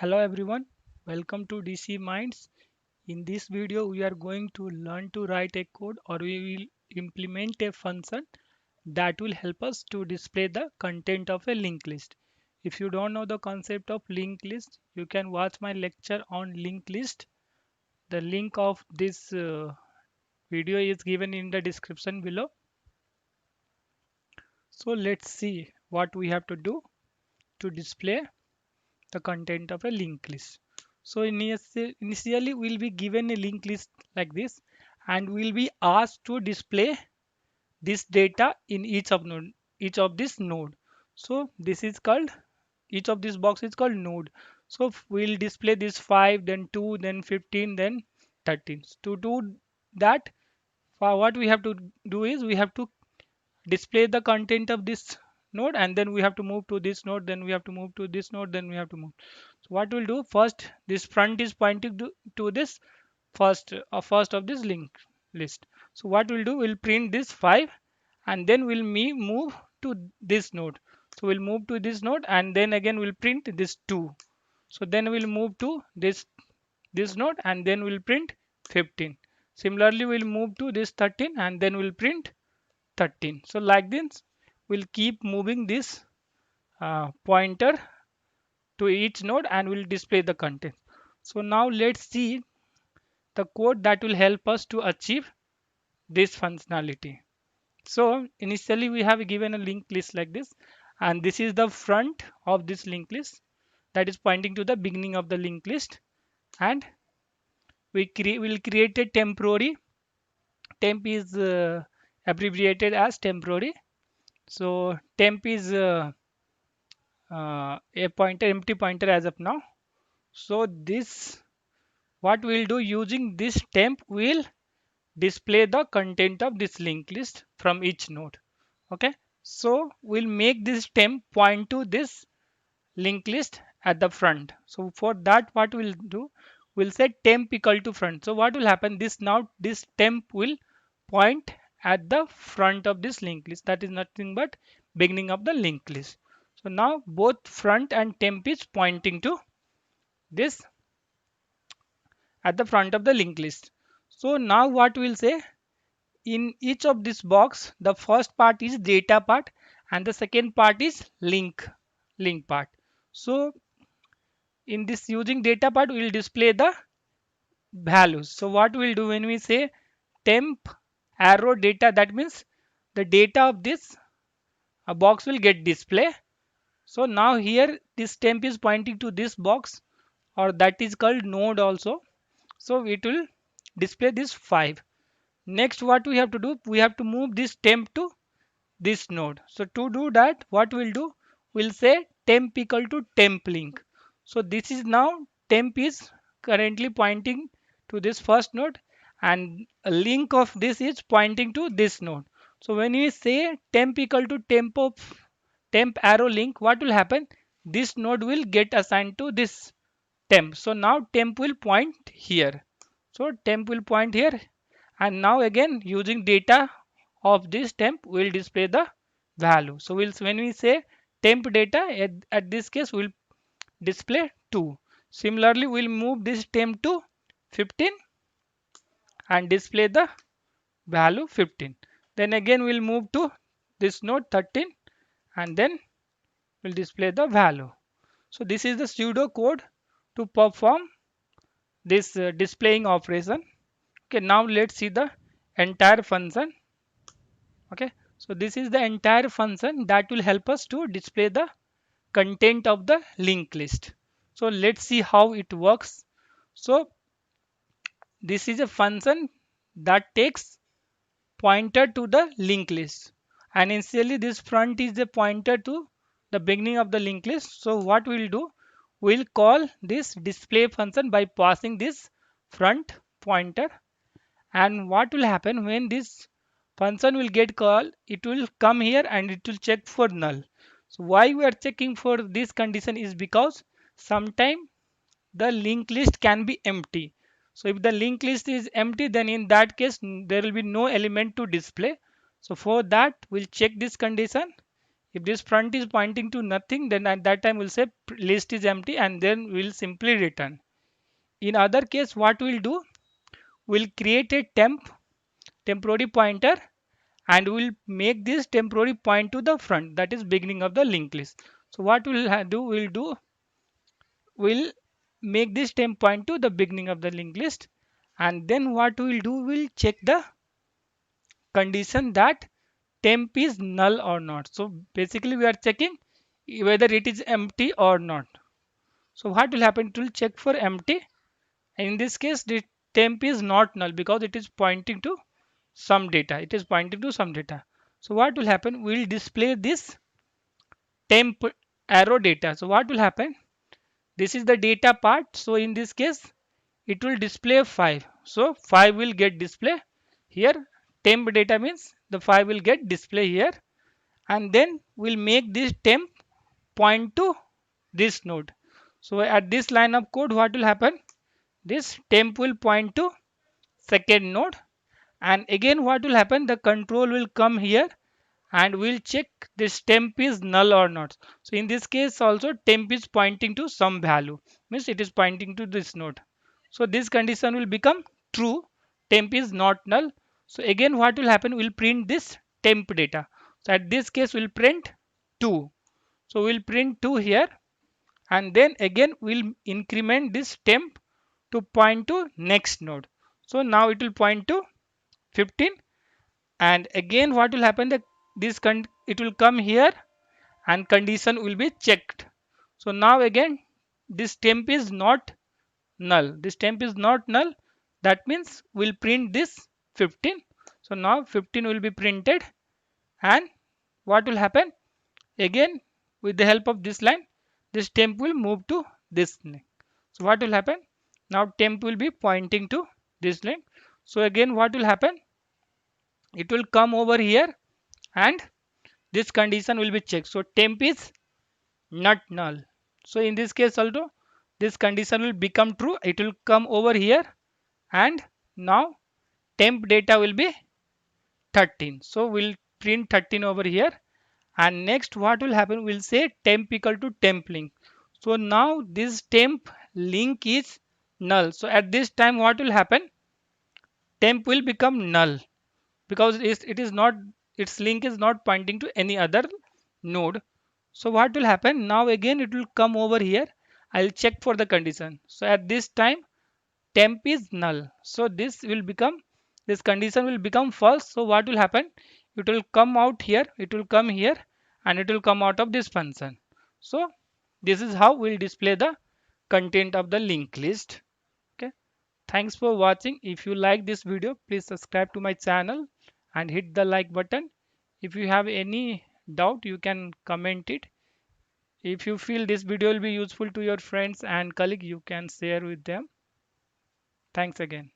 Hello everyone, welcome to DC Minds. In this video, we are going to learn to write a code or we will implement a function that will help us to display the content of a linked list. If you don't know the concept of linked list, you can watch my lecture on linked list. The link of this video is given in the description below. So let's see what we have to do to display the content of a linked list. So initially we'll be given a linked list like this and we'll be asked to display this data in each of this node. So this is called each of this box is called node. So we'll display this 5, then 2, then 15, then 13. To do that, for what we have to do is we have to display the content of this node and then we have to move to this node, then we have to move to this node, then we have to move. So what we'll do first, this front is pointing to this first of this link list. So what we'll do, we'll print this 5 and then we'll move to this node. So we'll move to this node and then again we'll print this 2. So then we'll move to this node and then we'll print 15. Similarly we'll move to this 13 and then we'll print 13. So like this we'll keep moving this pointer to each node and we'll display the content. So now let's see the code that will help us to achieve this functionality. So initially we have given a linked list like this and this is the front of this linked list that is pointing to the beginning of the linked list, and will create a temporary. Temp is abbreviated as temporary. So temp is a pointer, empty pointer as of now. So this, what we'll do, using this temp will display the content of this linked list from each node. Okay, so we'll make this temp point to this linked list at the front. So for that, what we'll do, we'll say temp equal to front. So what will happen, this temp will point at the front of this linked list, that is nothing but beginning of the linked list. So now both front and temp is pointing to this at the front of the linked list. So now what we'll say, in each of this box, the first part is data part and the second part is link part. So in this using data part, we will display the values. So what we'll do, when we say temp arrow data, that means the data of this box will get display. So now here this temp is pointing to this box, or that is called node also. So it will display this 5. Next what we have to do, we have to move this temp to this node. So to do that, what we'll do, we'll say temp equal to temp link. So this is now temp is currently pointing to this first node and a link of this is pointing to this node. So when we say temp equal to temp arrow link, what will happen, this node will get assigned to this temp. So now temp will point here. So temp will point here, and now again using data of this temp will display the value. So when we say temp data, at this case we'll display 2. Similarly we'll move this temp to 15 and display the value 15. Then again we'll move to this node 13 and then we'll display the value. So this is the pseudo code to perform this displaying operation. Okay, now let's see the entire function. Okay, so this is the entire function that will help us to display the content of the linked list. So let's see how it works. So this is a function that takes pointer to the linked list, and initially this front is a pointer to the beginning of the linked list. So what we'll do, we'll call this display function by passing this front pointer, and what will happen when this function will get called, it will come here and it will check for null. So why we are checking for this condition is because sometime the linked list can be empty. So if the linked list is empty, then in that case there will be no element to display. So for that we'll check this condition. If this front is pointing to nothing, then at that time we'll say list is empty and then we'll simply return. In other case, what we'll do, we'll create a temporary pointer and we'll make this temporary point to the front, that is beginning of the linked list. So what we'll make this temp point to the beginning of the linked list, and then what we'll do, we'll check the condition that temp is null or not. So basically we are checking whether it is empty or not. So what will happen, it will check for empty. In this case the temp is not null because it is pointing to some data, so what will happen, we'll display this temp arrow data. So what will happen, this is the data part, so in this case it will display 5, so 5 will get display here. Temp data means the 5 will get display here, and then we'll make this temp point to this node. So at this line of code, what will happen, this temp will point to second node, and again what will happen, the control will come here and we'll check this temp is null or not. So in this case also temp is pointing to some value, means it is pointing to this node. So this condition will become true, temp is not null. So again what will happen, we'll print this temp data. So at this case we'll print 2. So we'll print 2 here, and then again we'll increment this temp to point to next node. So now it will point to 15, and again what will happen, that it will come here and condition will be checked. So now again this temp is not null, that means we'll print this 15. So now 15 will be printed, and what will happen, again with the help of this line, this temp will move to this line. So what will happen, now temp will be pointing to this line. So again what will happen, it will come over here and this condition will be checked. So temp is not null. So in this case also this condition will become true, it will come over here, and now temp data will be 13. So we'll print 13 over here, and next what will happen, we'll say temp equal to temp link. So now this temp link is null. So at this time what will happen, temp will become null because it is not, its link is not pointing to any other node. So what will happen, now again it will come over here, I'll check for the condition. So at this time temp is null, so this condition will become false. So what will happen, it will come out here, it will come here, and it will come out of this function. So this is how we'll display the content of the linked list. Okay, thanks for watching. If you like this video, please subscribe to my channel and hit the like button. If you have any doubt, you can comment it. If you feel this video will be useful to your friends and colleagues, you can share with them. Thanks again.